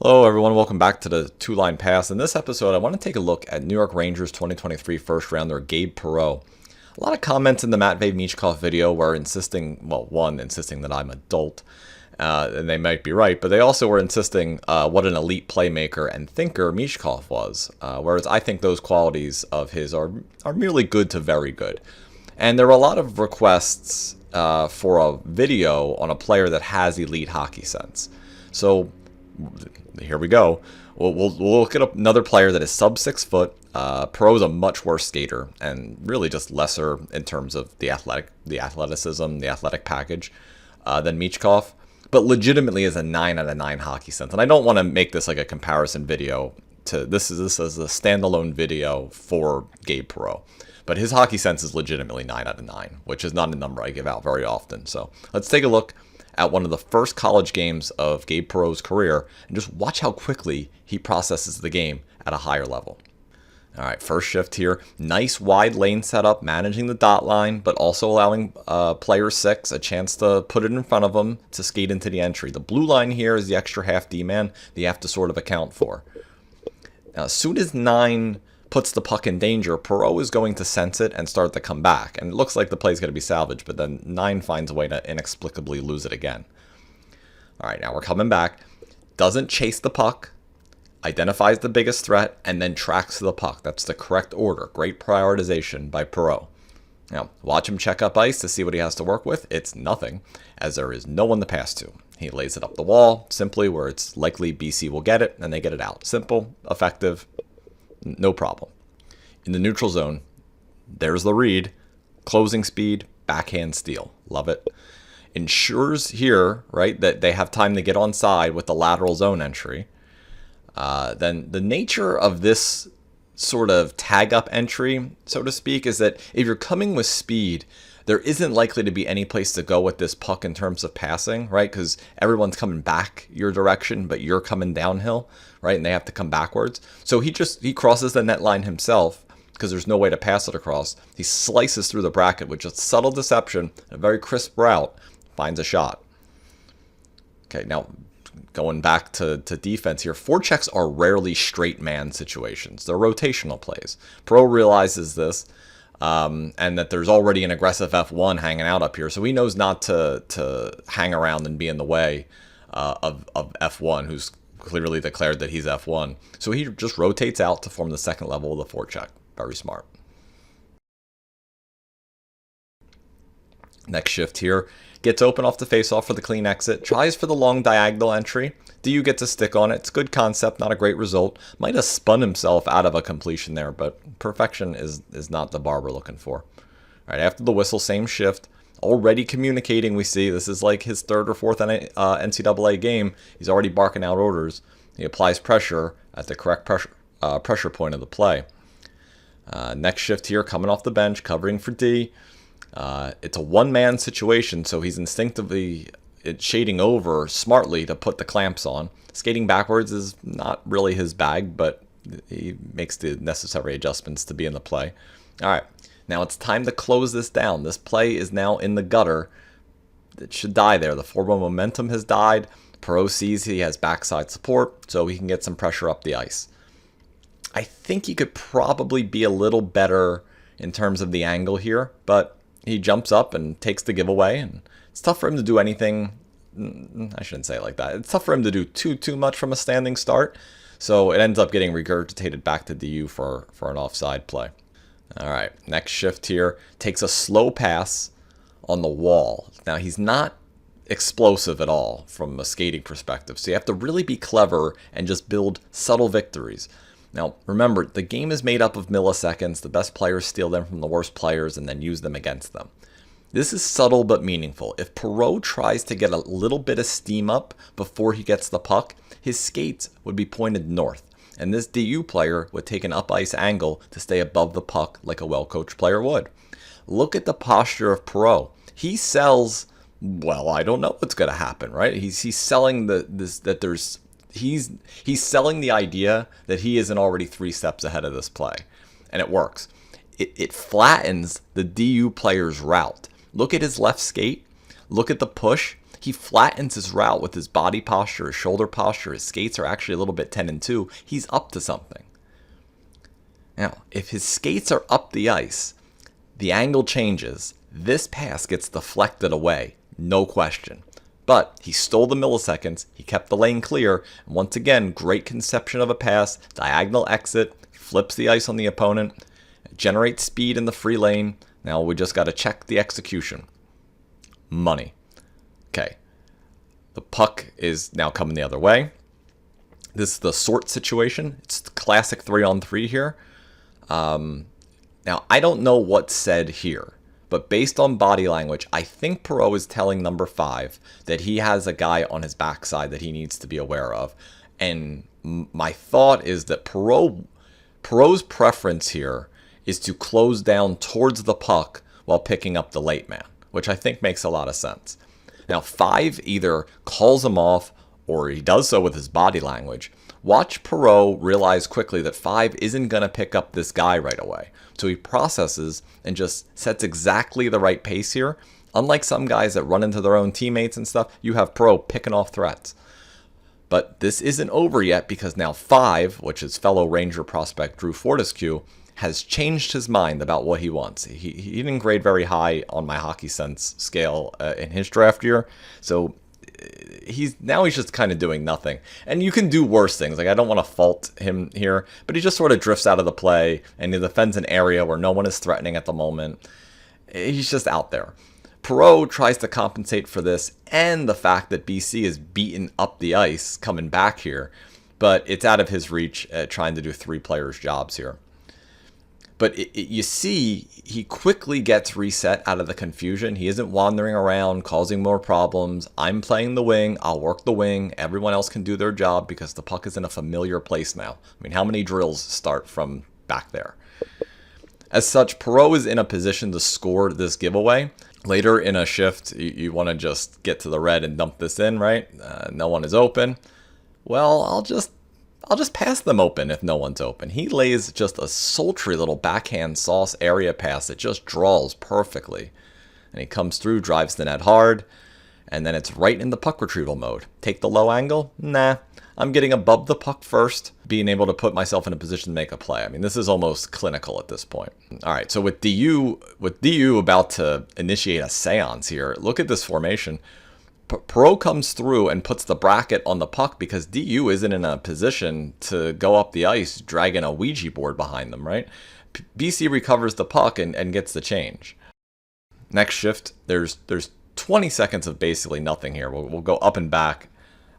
Hello everyone, welcome back to the two-line pass. In this episode, I want to take a look at New York Rangers 2023 first rounder Gabe Perreault. A lot of comments in the Matvey Michkov video were insisting, well, one, insisting that I'm adult, and they might be right, but they also were insisting what an elite playmaker and thinker Michkov was, whereas I think those qualities of his are merely good to very good. And there were a lot of requests for a video on a player that has elite hockey sense. So here we go. We'll look at another player that is sub 6 foot. Perreault's a much worse skater and really just lesser in terms of the athleticism, the athletic package than Michkov, but legitimately is a 9 out of 9 hockey sense. And I don't want to make this like a comparison video to this is a standalone video for Gabe Perreault. But his hockey sense is legitimately 9 out of 9, which is not a number I give out very often. So let's take a look at one of the first college games of Gabe Perreault's career and just watch how quickly he processes the game at a higher level. All right, first shift here. Nice wide lane setup, managing the dot line, but also allowing player 6 a chance to put it in front of him to skate into the entry. The blue line here is the extra half D-man that you have to sort of account for. Now, as soon as 9 puts the puck in danger, Perreault is going to sense it and start to come back. And it looks like the play is going to be salvaged, but then 9 finds a way to inexplicably lose it again. All right, now we're coming back. Doesn't chase the puck, identifies the biggest threat, and then tracks the puck. That's the correct order. Great prioritization by Perreault. Now, watch him check up ice to see what he has to work with. It's nothing, as there is no one to pass to. He lays it up the wall, simply where it's likely BC will get it, and they get it out. Simple, effective, no problem. In the neutral zone, there's the read. Closing speed, backhand steal. Love it. Ensures here, right, that they have time to get onside with the lateral zone entry. Then the nature of this sort of tag-up entry, so to speak, is that if you're coming with speed, there isn't likely to be any place to go with this puck in terms of passing, right? Because everyone's coming back your direction, but you're coming downhill, right? And they have to come backwards. So he crosses the net line himself because there's no way to pass it across. He slices through the bracket with just subtle deception, a very crisp route, finds a shot. Okay, now going back to defense here, forechecks are rarely straight man situations. They're rotational plays. Perreault realizes this. And that there's already an aggressive F1 hanging out up here. So he knows not to hang around and be in the way of F1, who's clearly declared that he's F1. So he just rotates out to form the second level of the forecheck. Very smart. Next shift here. Gets open off the faceoff for the clean exit. Tries for the long diagonal entry. DU gets a stick on it. It's a good concept, not a great result. Might have spun himself out of a completion there, but perfection is not the bar we're looking for. All right, after the whistle, same shift. Already communicating, we see. This is like his third or fourth NCAA game. He's already barking out orders. He applies pressure at the correct pressure point of the play. Next shift here, coming off the bench, covering for D. It's a one-man situation, so he's instinctively shading over smartly to put the clamps on. Skating backwards is not really his bag, but he makes the necessary adjustments to be in the play. All right, now it's time to close this down. This play is now in the gutter. It should die there. The forward momentum has died. Perreault sees he has backside support, so he can get some pressure up the ice. I think he could probably be a little better in terms of the angle here, but he jumps up and takes the giveaway, and it's tough for him to do anything. I shouldn't say it like that. It's tough for him to do too much from a standing start, so it ends up getting regurgitated back to DU for an offside play. All right, next shift here. Takes a slow pass on the wall. Now, he's not explosive at all from a skating perspective, so you have to really be clever and just build subtle victories. Now, remember, the game is made up of milliseconds. The best players steal them from the worst players and then use them against them. This is subtle but meaningful. If Perreault tries to get a little bit of steam up before he gets the puck, his skates would be pointed north, and this DU player would take an up-ice angle to stay above the puck like a well-coached player would. Look at the posture of Perreault. He sells, well, I don't know what's going to happen, right? He's selling he's selling the idea that he isn't already 3 steps ahead of this play, and it works. It flattens the DU player's route. Look at his left skate. Look at the push. He flattens his route with his body posture, his shoulder posture. His skates are actually a little bit 10 and 2. He's up to something. Now, if his skates are up the ice, the angle changes. This pass gets deflected away, no question. But he stole the milliseconds, he kept the lane clear, and once again, great conception of a pass, diagonal exit, flips the ice on the opponent, generates speed in the free lane. Now we just got to check the execution. Money. Okay. The puck is now coming the other way. This is the sort situation. It's the classic 3-on-3 here. Now, I don't know what's said here, but based on body language, I think Perreault is telling number 5 that he has a guy on his backside that he needs to be aware of. And my thought is that Perreault's preference here is to close down towards the puck while picking up the late man, which I think makes a lot of sense. Now, 5 either calls him off or he does so with his body language. Watch Perreault realize quickly that 5 isn't going to pick up this guy right away. So he processes and just sets exactly the right pace here. Unlike some guys that run into their own teammates and stuff, you have Perreault picking off threats. But this isn't over yet because now 5, which is fellow Ranger prospect Drew Fortescue, has changed his mind about what he wants. He didn't grade very high on my hockey sense scale in his draft year. So he's just kind of doing nothing. And you can do worse things. Like, I don't want to fault him here, but he just sort of drifts out of the play and he defends an area where no one is threatening at the moment. He's just out there. Perreault tries to compensate for this and the fact that BC is beaten up the ice coming back here, but it's out of his reach trying to do 3 players' jobs here. But you see, he quickly gets reset out of the confusion. He isn't wandering around, causing more problems. I'm playing the wing. I'll work the wing. Everyone else can do their job because the puck is in a familiar place now. I mean, how many drills start from back there? As such, Perreault is in a position to score this giveaway. Later in a shift, you want to just get to the red and dump this in, right? No one is open. Well, I'll just pass them open if no one's open. He lays just a sultry little backhand sauce area pass that just draws perfectly. And he comes through, drives the net hard, and then it's right in the puck retrieval mode. Take the low angle? Nah. I'm getting above the puck first, being able to put myself in a position to make a play. I mean, this is almost clinical at this point. All right, so with DU about to initiate a seance here, look at this formation. Perreault comes through and puts the bracket on the puck because DU isn't in a position to go up the ice dragging a Ouija board behind them, right? BC recovers the puck and gets the change. Next shift, there's 20 seconds of basically nothing here. We'll go up and back.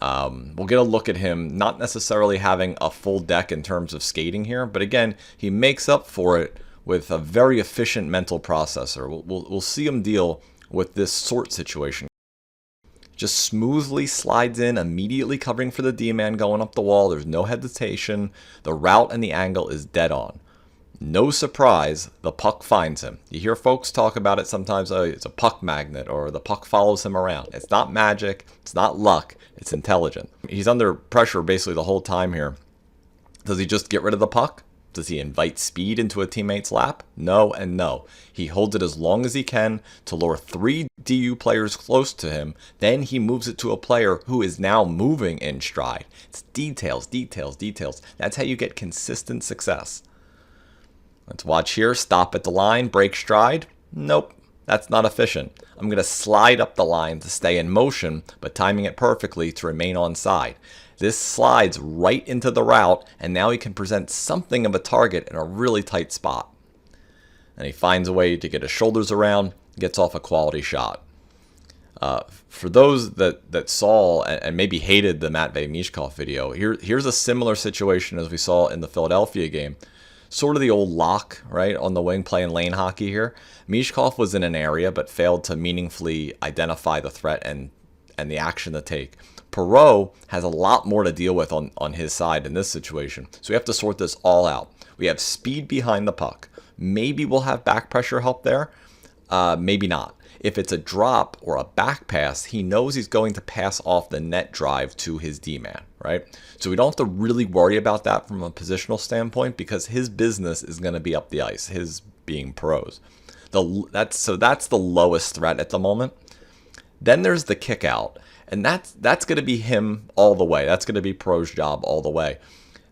We'll get a look at him not necessarily having a full deck in terms of skating here, but again, he makes up for it with a very efficient mental processor. We'll see him deal with this sort situation. Just smoothly slides in, immediately covering for the D-man going up the wall. There's no hesitation. The route and the angle is dead on. No surprise, the puck finds him. You hear folks talk about it sometimes, oh, it's a puck magnet or the puck follows him around. It's not magic. It's not luck. It's intelligent. He's under pressure basically the whole time here. Does he just get rid of the puck? Does he invite speed into a teammate's lap? No and no. He holds it as long as he can to lure 3 DU players close to him. Then he moves it to a player who is now moving in stride. It's details, details, details. That's how you get consistent success. Let's watch here. Stop at the line, break stride. Nope, that's not efficient. I'm going to slide up the line to stay in motion, but timing it perfectly to remain on side. This slides right into the route, and now he can present something of a target in a really tight spot. And he finds a way to get his shoulders around, gets off a quality shot. For those that saw and maybe hated the Matvei Michkov video, here's a similar situation as we saw in the Philadelphia game. Sort of the old lock, right, on the wing playing lane hockey here. Michkov was in an area but failed to meaningfully identify the threat and the action to take. Perreault has a lot more to deal with on his side in this situation. So we have to sort this all out. We have speed behind the puck. Maybe we'll have back pressure help there. Maybe not. If it's a drop or a back pass, he knows he's going to pass off the net drive to his D-man, right? So we don't have to really worry about that from a positional standpoint because his business is going to be up the ice, his being Perreault's. That's the lowest threat at the moment. Then there's the kick out, and that's going to be him all the way. That's going to be Perreault's job all the way.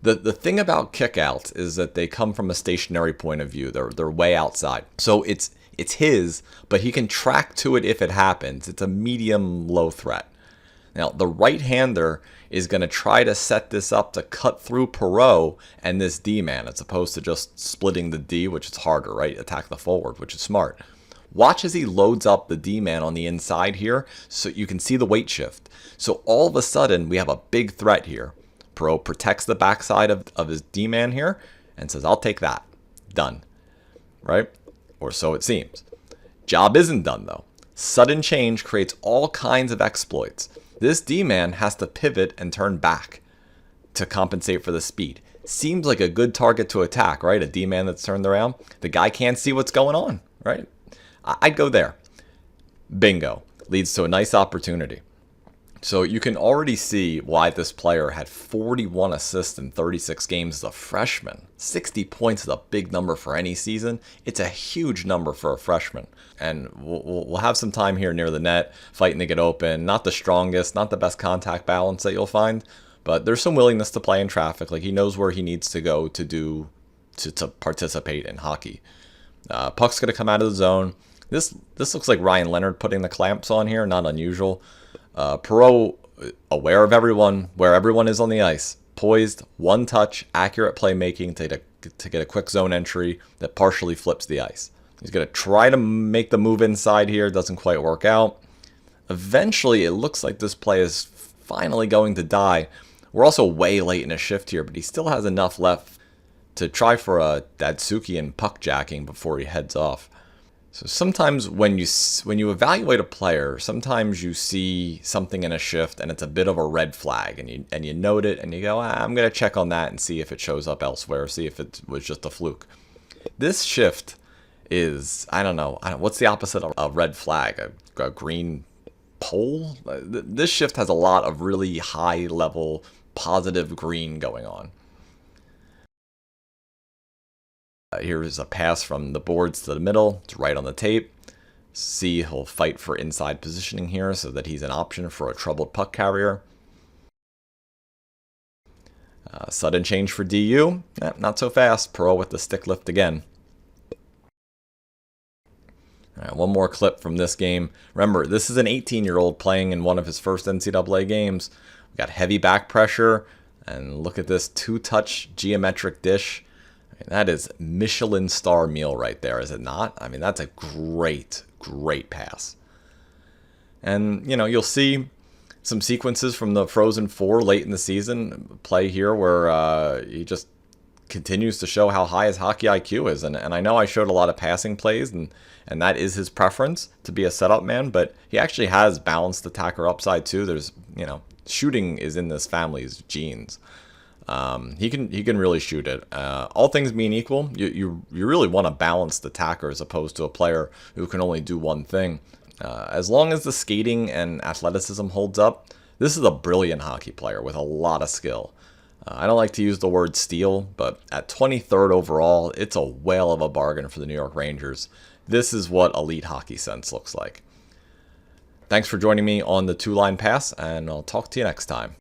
The thing about kickouts is that they come from a stationary point of view. They're way outside. So it's his, but he can track to it if it happens. It's a medium-low threat. Now, the right-hander is going to try to set this up to cut through Perreault and this D-man, as opposed to just splitting the D, which is harder, right? Attack the forward, which is smart. Watch as he loads up the D-man on the inside here, so you can see the weight shift. So all of a sudden, we have a big threat here. Perreault protects the backside of his D-man here and says, I'll take that. Done. Right? Or so it seems. Job isn't done, though. Sudden change creates all kinds of exploits. This D-man has to pivot and turn back to compensate for the speed. Seems like a good target to attack, right? A D-man that's turned around. The guy can't see what's going on, right? I'd go there. Bingo. Leads to a nice opportunity. So you can already see why this player had 41 assists in 36 games as a freshman. 60 points is a big number for any season. It's a huge number for a freshman. And we'll have some time here near the net, fighting to get open. Not the strongest, not the best contact balance that you'll find, but there's some willingness to play in traffic. Like, he knows where he needs to go to participate in hockey. Puck's going to come out of the zone. This looks like Ryan Leonard putting the clamps on here, not unusual. Perreault, aware of everyone, where everyone is on the ice. Poised, one touch, accurate playmaking to get a quick zone entry that partially flips the ice. He's going to try to make the move inside here. Doesn't quite work out. Eventually, it looks like this play is finally going to die. We're also way late in a shift here, but he still has enough left to try for a Datsukian puck jacking before he heads off. So sometimes when you evaluate a player, sometimes you see something in a shift and it's a bit of a red flag, and you note it and you go, I'm going to check on that and see if it shows up elsewhere, see if it was just a fluke. This shift is, I don't know, what's the opposite of a red flag? A green pole? This shift has a lot of really high level positive green going on. Here's a pass from the boards to the middle. It's right on the tape. See, he'll fight for inside positioning here so that he's an option for a troubled puck carrier. Sudden change for DU. Not so fast. Perreault with the stick lift again. All right, one more clip from this game. Remember, this is an 18-year-old playing in one of his first NCAA games. We got heavy back pressure. And look at this two-touch geometric dish. That is Michelin star meal right there, is it not? I mean, that's a great, great pass. And, you know, you'll see some sequences from the Frozen Four late in the season play here where he just continues to show how high his hockey IQ is. And I know I showed a lot of passing plays, and that is his preference to be a setup man, but he actually has balanced attacker upside too. There's, you know, shooting is in this family's genes. He can really shoot it. All things being equal, you really want a balanced attacker as opposed to a player who can only do one thing. As long as the skating and athleticism holds up, this is a brilliant hockey player with a lot of skill. I don't like to use the word steal, but at 23rd overall, it's a whale of a bargain for the New York Rangers. This is what elite hockey sense looks like. Thanks for joining me on the two-line pass, and I'll talk to you next time.